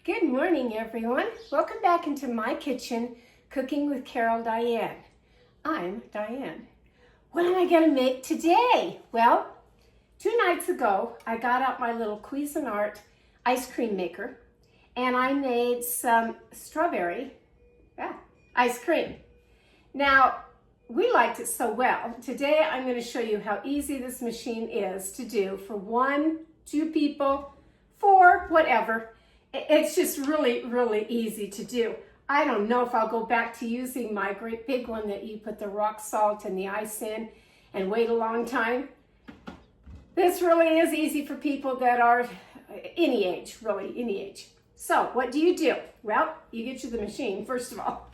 Good morning, everyone. Welcome back into my kitchen, Cooking with Carol Diane. I'm Diane. What am I going to make today? Well, 2 nights ago, I got out my little Cuisinart ice cream maker, and I made some strawberry ice cream. Now, we liked it so well. Today, I'm going to show you how easy this machine is to do for 1, 2 people, 4, whatever. It's just really, really easy to do. I don't know if I'll go back to using my great big one that you put the rock salt and the ice in and wait a long time. This really is easy for people that are any age, really, any age. So what do you do? Well, you get you the machine, first of all.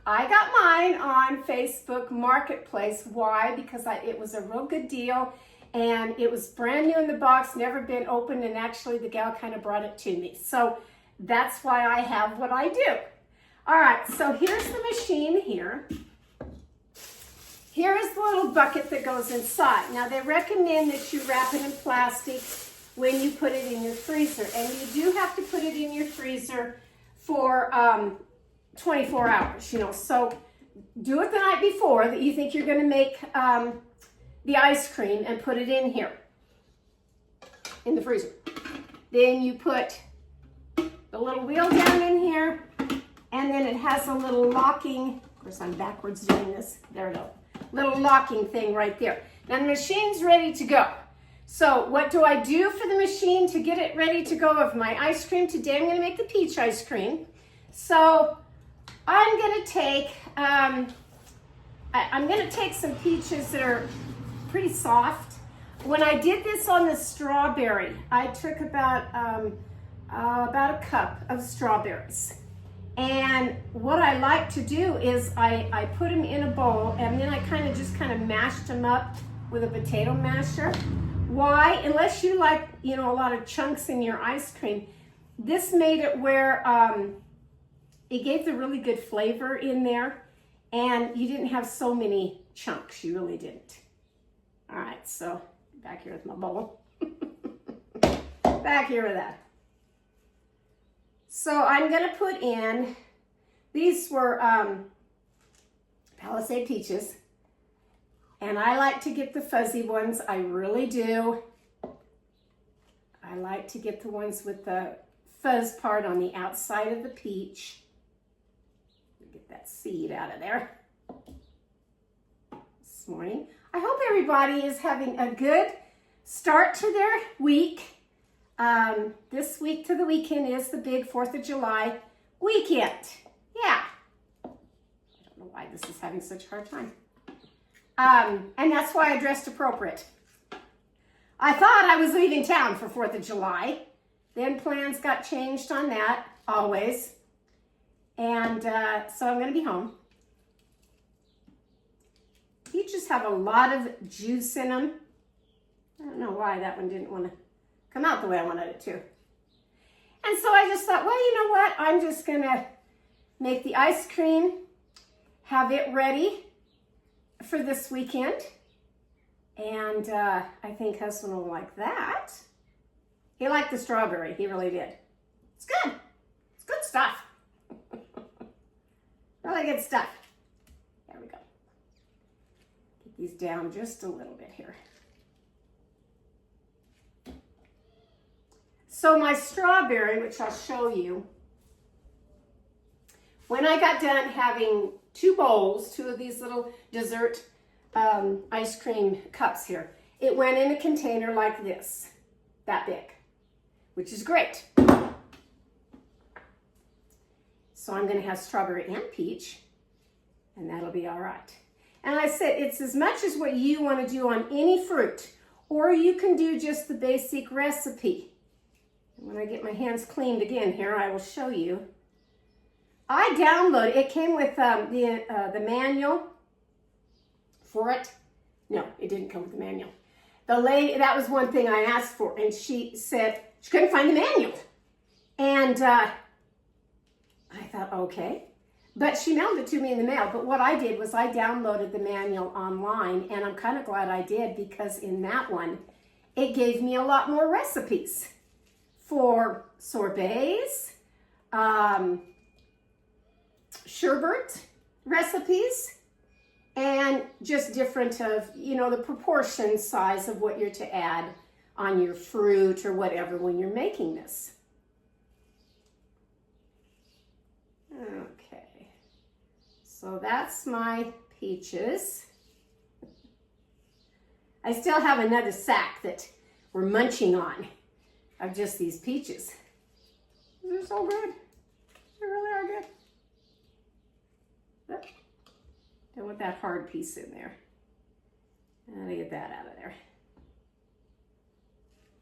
I got mine on Facebook Marketplace. Why? Because it was a real good deal. And it was brand new in the box, never been opened, and actually the gal kind of brought it to me. So that's why I have what I do. All right, so here's the machine here. Here is the little bucket that goes inside. Now they recommend that you wrap it in plastic when you put it in your freezer. And you do have to put it in your freezer for 24 hours, So do it the night before that you think you're gonna make the ice cream and put it in here in the freezer. Then you put the little wheel down in here, and then it has a little locking, of course I'm backwards doing this, there we go, little locking thing right there. Now the machine's ready to go. So what do I do for the machine to get it ready to go of my ice cream? Today I'm gonna make the peach ice cream. So I'm gonna take, I'm gonna take some peaches that are pretty soft. When I did this on the strawberry, I took about a cup of strawberries. And what I like to do is I put them in a bowl, and then I kind of mashed them up with a potato masher. Why? Unless you like, a lot of chunks in your ice cream, this made it where it gave the really good flavor in there, and you didn't have so many chunks. You really didn't. All right, so back here with my bowl. Back here with that. So I'm gonna put in, these were Palisade peaches, and I like to get the fuzzy ones, I really do. I like to get the ones with the fuzz part on the outside of the peach. Get that seed out of there this morning. I hope everybody is having a good start to their week. This week to the weekend is the big 4th of July weekend. Yeah. I don't know why this is having such a hard time. And that's why I dressed appropriate. I thought I was leaving town for 4th of July. Then plans got changed on that, always. And so I'm going to be home. Peaches have a lot of juice in them. I don't know why that one didn't want to come out the way I wanted it to. And so I just thought, well, you know what? I'm just going to make the ice cream, have it ready for this weekend. And I think husband will like that. He liked the strawberry. He really did. It's good. It's good stuff. Really good stuff. There we go. Get these down just a little bit here. So my strawberry, which I'll show you, when I got done having 2 bowls, 2 of these little dessert ice cream cups here, it went in a container like this, that big, which is great. So I'm going to have strawberry and peach, and that'll be all right. And I said it's as much as what you want to do on any fruit, or you can do just the basic recipe. And when I get my hands cleaned again here, I will show you. I downloaded, it came with the manual for it. No, it didn't come with the manual. The lady, that was one thing I asked for, and she said she couldn't find the manual. And I thought, okay. But she mailed it to me in the mail. But what I did was I downloaded the manual online, and I'm kind of glad I did, because in that one, it gave me a lot more recipes for sorbets, sherbet recipes, and just different of, the proportion size of what you're to add on your fruit or whatever when you're making this. Okay, so that's my peaches. I still have another sack that we're munching on of just these peaches. They're so good. They really are good. Look. Don't want that hard piece in there. I'll get that out of there.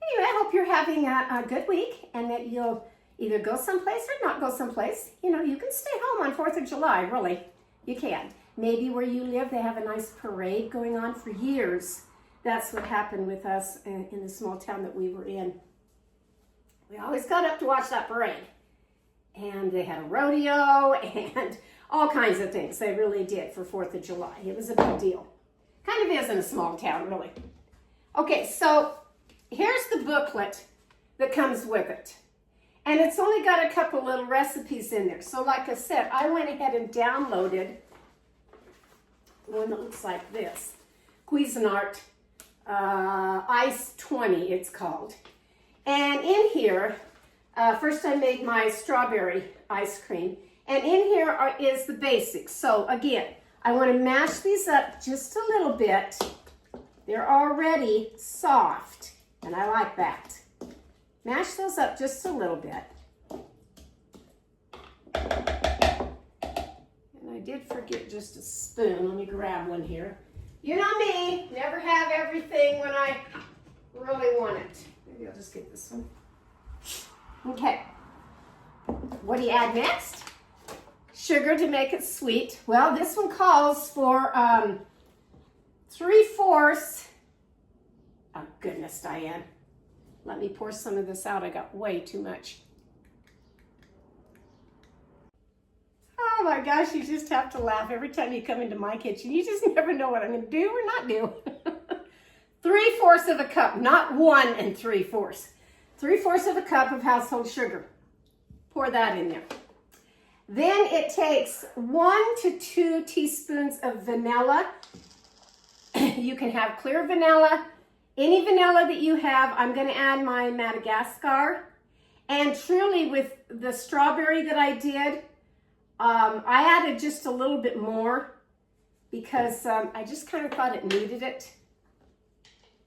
Anyway, I hope you're having a good week and that you'll either go someplace or not go someplace. You can stay home on 4th of July, really. You can. Maybe where you live, they have a nice parade going on for years. That's what happened with us in the small town that we were in. We always got up to watch that parade. And they had a rodeo and all kinds of things. They really did for 4th of July. It was a big deal. Kind of is in a small town, really. Okay, so here's the booklet that comes with it. And it's only got a couple little recipes in there. So like I said, I went ahead and downloaded one that looks like this. Cuisinart Ice 20, it's called. And in here, first I made my strawberry ice cream. And in here is the basics. So again, I want to mash these up just a little bit. They're already soft, and I like that. Mash those up just a little bit. And I did forget just a spoon. Let me grab one here. You know me, never have everything when I really want it. Maybe I'll just get this one. Okay. What do you add next? Sugar to make it sweet. Well, this one calls for 3/4. Oh, goodness, Diane. Let me pour some of this out. I got way too much. Oh my gosh, you just have to laugh every time you come into my kitchen. You just never know what I'm going to do or not do. 3/4 of a cup, not 1 3/4. 3/4 of a cup of household sugar. Pour that in there. Then it takes 1 to 2 teaspoons of vanilla. You can have clear vanilla, any vanilla that you have. I'm going to add my Madagascar. And truly with the strawberry that I did, I added just a little bit more because I just kind of thought it needed it.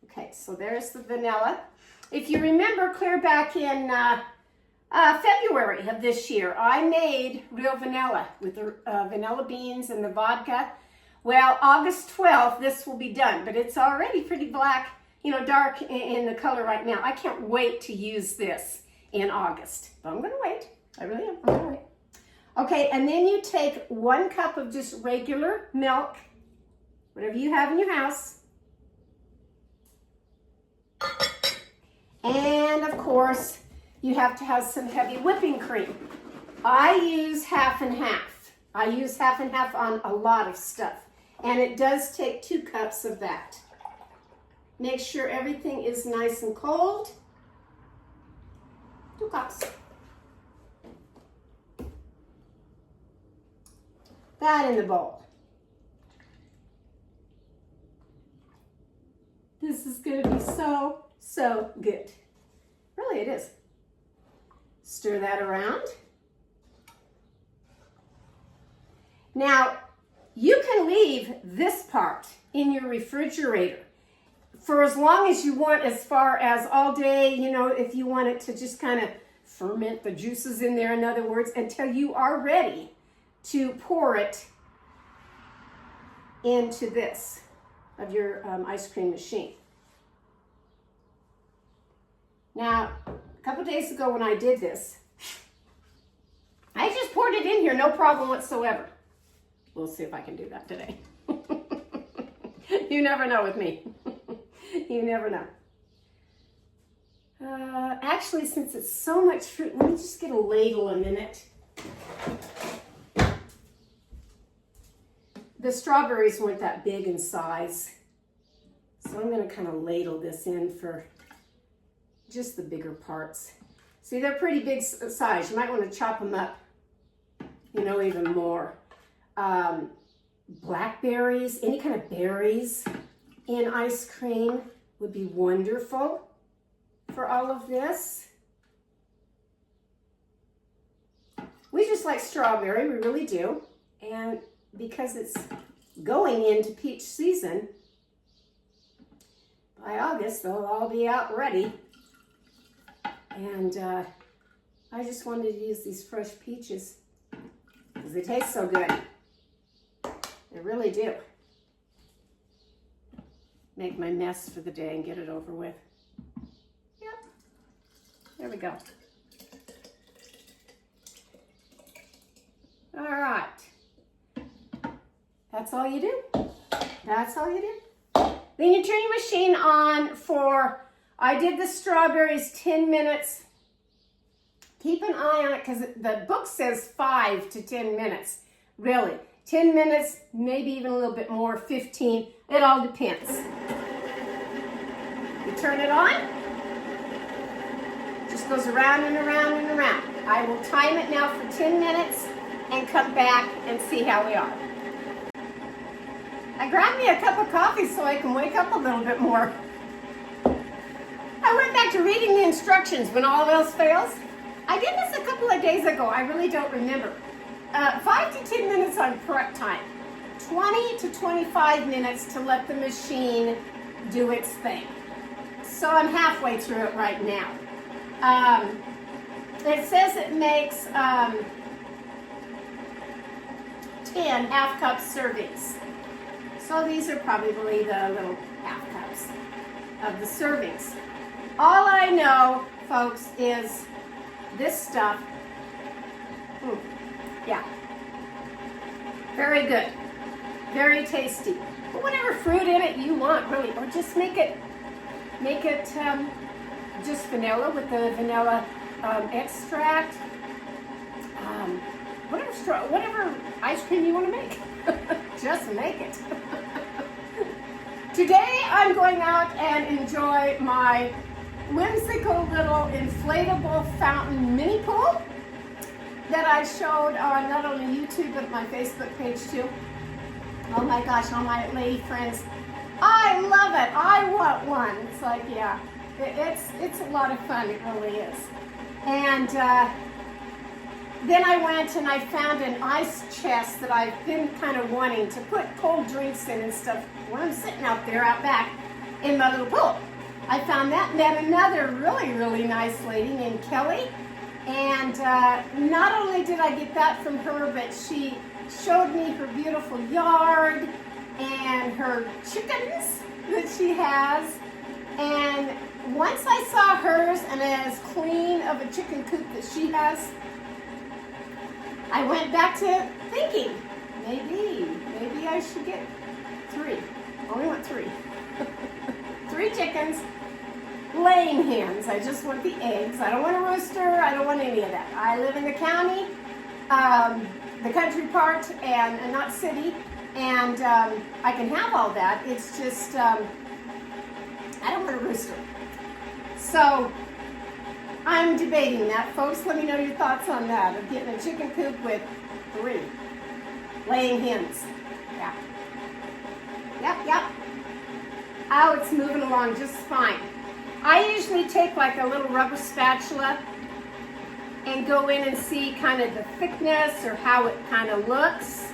Okay, so there's the vanilla. If you remember clear back in February of this year, I made real vanilla with the vanilla beans and the vodka. Well, August 12th, this will be done, but it's already pretty black, dark in the color right now. I can't wait to use this in August, but I'm going to wait. I really am. I'm going to wait. Okay, and then you take 1 cup of just regular milk, whatever you have in your house. And of course, you have to have some heavy whipping cream. I use half and half. I use half and half on a lot of stuff. And it does take 2 cups of that. Make sure everything is nice and cold. 2 cups. That in the bowl. This is going to be so, so good. Really, it is. Stir that around. Now, you can leave this part in your refrigerator for as long as you want, as far as all day, if you want it to just kind of ferment the juices in there, in other words, until you are ready to pour it into this of your ice cream machine. Now, a couple days ago when I did this, I just poured it in here, no problem whatsoever. We'll see if I can do that today. You never know with me. You never know. Actually, since it's so much fruit, let me just get a ladle a minute. The strawberries weren't that big in size, so I'm going to kind of ladle this in for just the bigger parts. See, they're pretty big size. You might want to chop them up, you know, even more. Blackberries, any kind of berries in ice cream would be wonderful for all of this. We just like strawberry, we really do. And because it's going into peach season, by August they'll all be out ready. And I just wanted to use these fresh peaches because they taste so good. They really do. Make my mess for the day and get it over with. Yep. There we go. All right. That's all you do. That's all you do. Then you turn your machine on for, I did the strawberries 10 minutes. Keep an eye on it because the book says 5 to 10 minutes. Really. 10 minutes, maybe even a little bit more, 15. It all depends. You turn it on. Just goes around and around and around. I will time it now for 10 minutes and come back and see how we are. I grabbed me a cup of coffee so I can wake up a little bit more. I went back to reading the instructions when all else fails. I did this a couple of days ago. I really don't remember. 5 to 10 minutes on prep time. 20 to 25 minutes to let the machine do its thing. So I'm halfway through it right now. It says it makes 10 half-cup servings. So these are probably the little half cups of the servings. All I know, folks, is this stuff. Yeah. Very good. Very tasty. Put whatever fruit in it you want, really, or just make it just vanilla with the vanilla extract. Whatever ice cream you want to make. Just make it. Today I'm going out and enjoy my whimsical little inflatable fountain mini pool that I showed on not only YouTube but my Facebook page too. Oh my gosh, all my lady friends, I love it. I want one. It's like, yeah, it's a lot of fun. It really is. And then I went and I found an ice chest that I've been kind of wanting to put cold drinks in and stuff when I'm sitting out there out back in my little pool. I found that, met another really, really nice lady named Kelly. And not only did I get that from her, but she showed me her beautiful yard and her chickens that she has. And once I saw hers and as clean of a chicken coop that she has, I went back to thinking, maybe I should get 3. I only want 3. 3 chickens, laying hens. I just want the eggs. I don't want a rooster. I don't want any of that. I live in the county, the country part, and not city, and I can have all that. It's just, I don't want a rooster. So, I'm debating that, folks. Let me know your thoughts on that, of getting a chicken coop with 3 laying hens. Yeah. Yep. Oh, it's moving along just fine. I usually take like a little rubber spatula and go in and see kind of the thickness or how it kind of looks.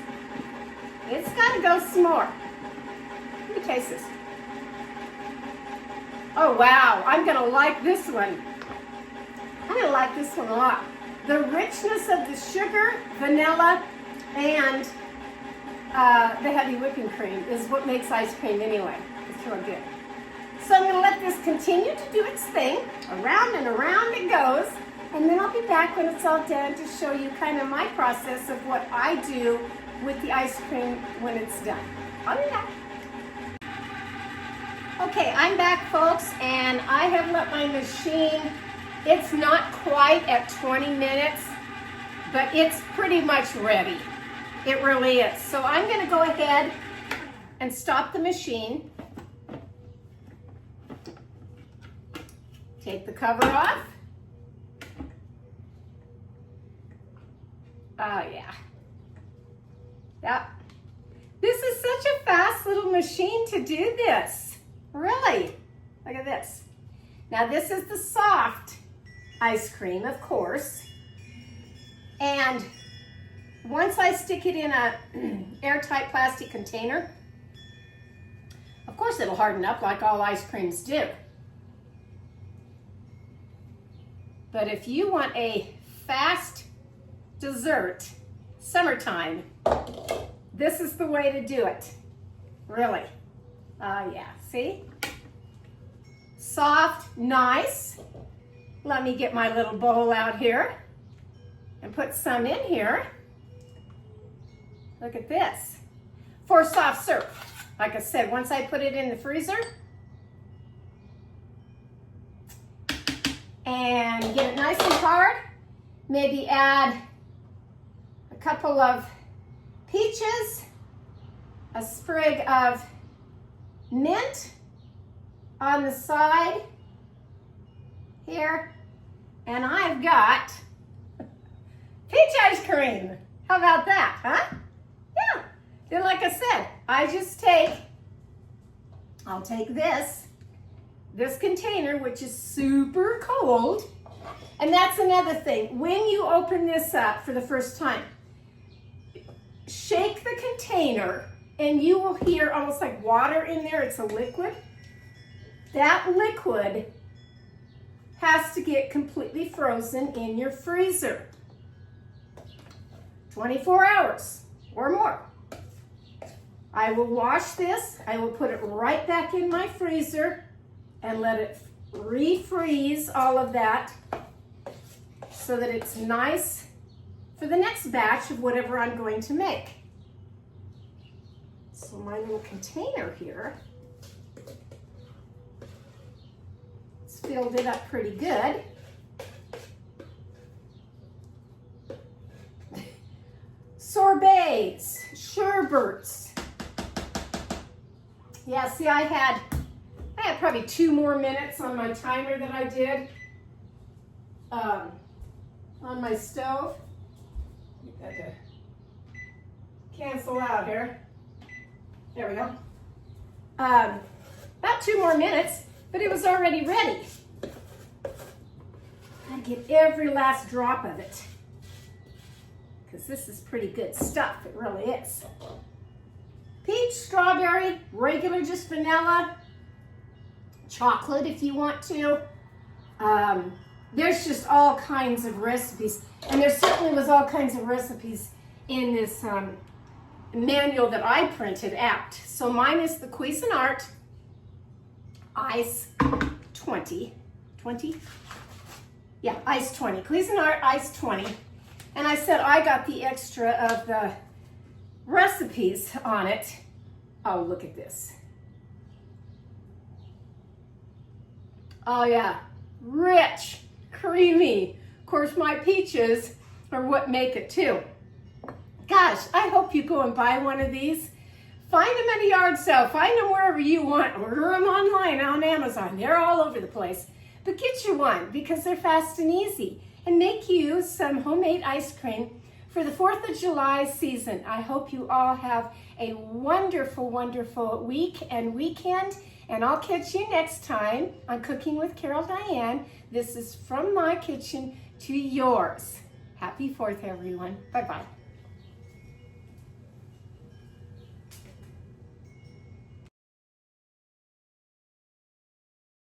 It's got to go some more. Let me taste this. Oh, wow. I'm going to like this one. I'm going to like this one a lot. The richness of the sugar, vanilla, and the heavy whipping cream is what makes ice cream anyway. It's real good. So I'm going to let this continue to do its thing. Around and around it goes. And then I'll be back when it's all done to show you kind of my process of what I do with the ice cream when it's done. I'll be back. Okay, I'm back, folks, and I have let my machine, it's not quite at 20 minutes, but it's pretty much ready. It really is. So I'm going to go ahead and stop the machine. Take the cover off. Oh yeah. Yep. This is such a fast little machine to do this. Really. Look at this. Now this is the soft ice cream, of course. And once I stick it in a airtight plastic container, of course it'll harden up like all ice creams do. But if you want a fast dessert, summertime, this is the way to do it. Really. Yeah, see? Soft, nice. Let me get my little bowl out here and put some in here. Look at this. For soft serve. Like I said, once I put it in the freezer and get it nice and hard, maybe add a couple of peaches, a sprig of mint on the side here, and I've got peach ice cream. How about that, huh? Yeah. Then like I said, I'll take this container, which is super cold, and that's another thing. When you open this up for the first time, shake the container and you will hear almost like water in there. It's a liquid. That liquid has to get completely frozen in your freezer. 24 hours or more. I will wash this. I will put it right back in my freezer and let it refreeze all of that so that it's nice for the next batch of whatever I'm going to make. So my little container here, it's filled it up pretty good. Sorbets, sherbets. Yeah, see, I had probably 2 more minutes on my timer that I did on my stove. Got to cancel out here. There we go. About 2 more minutes, but it was already ready. I get every last drop of it because this is pretty good stuff. It really is. Peach, strawberry, regular, just vanilla, chocolate if you want to. There's just all kinds of recipes, and there certainly was all kinds of recipes in this manual that I printed out. So mine is the Cuisinart Ice 20. 20? Yeah, Ice 20. Cuisinart Ice 20. And I said I got the extra of the recipes on it. Oh, look at this. Oh yeah, rich, creamy. Of course, my peaches are what make it too. Gosh, I hope you go and buy one of these. Find them at a yard sale. Find them wherever you want. Order them online on Amazon. They're all over the place. But get you one because they're fast and easy. And make you some homemade ice cream for the 4th of July season. I hope you all have a wonderful, wonderful week and weekend. And I'll catch you next time on Cooking with Carol Diane. This is from my kitchen to yours. Happy 4th, everyone. Bye-bye.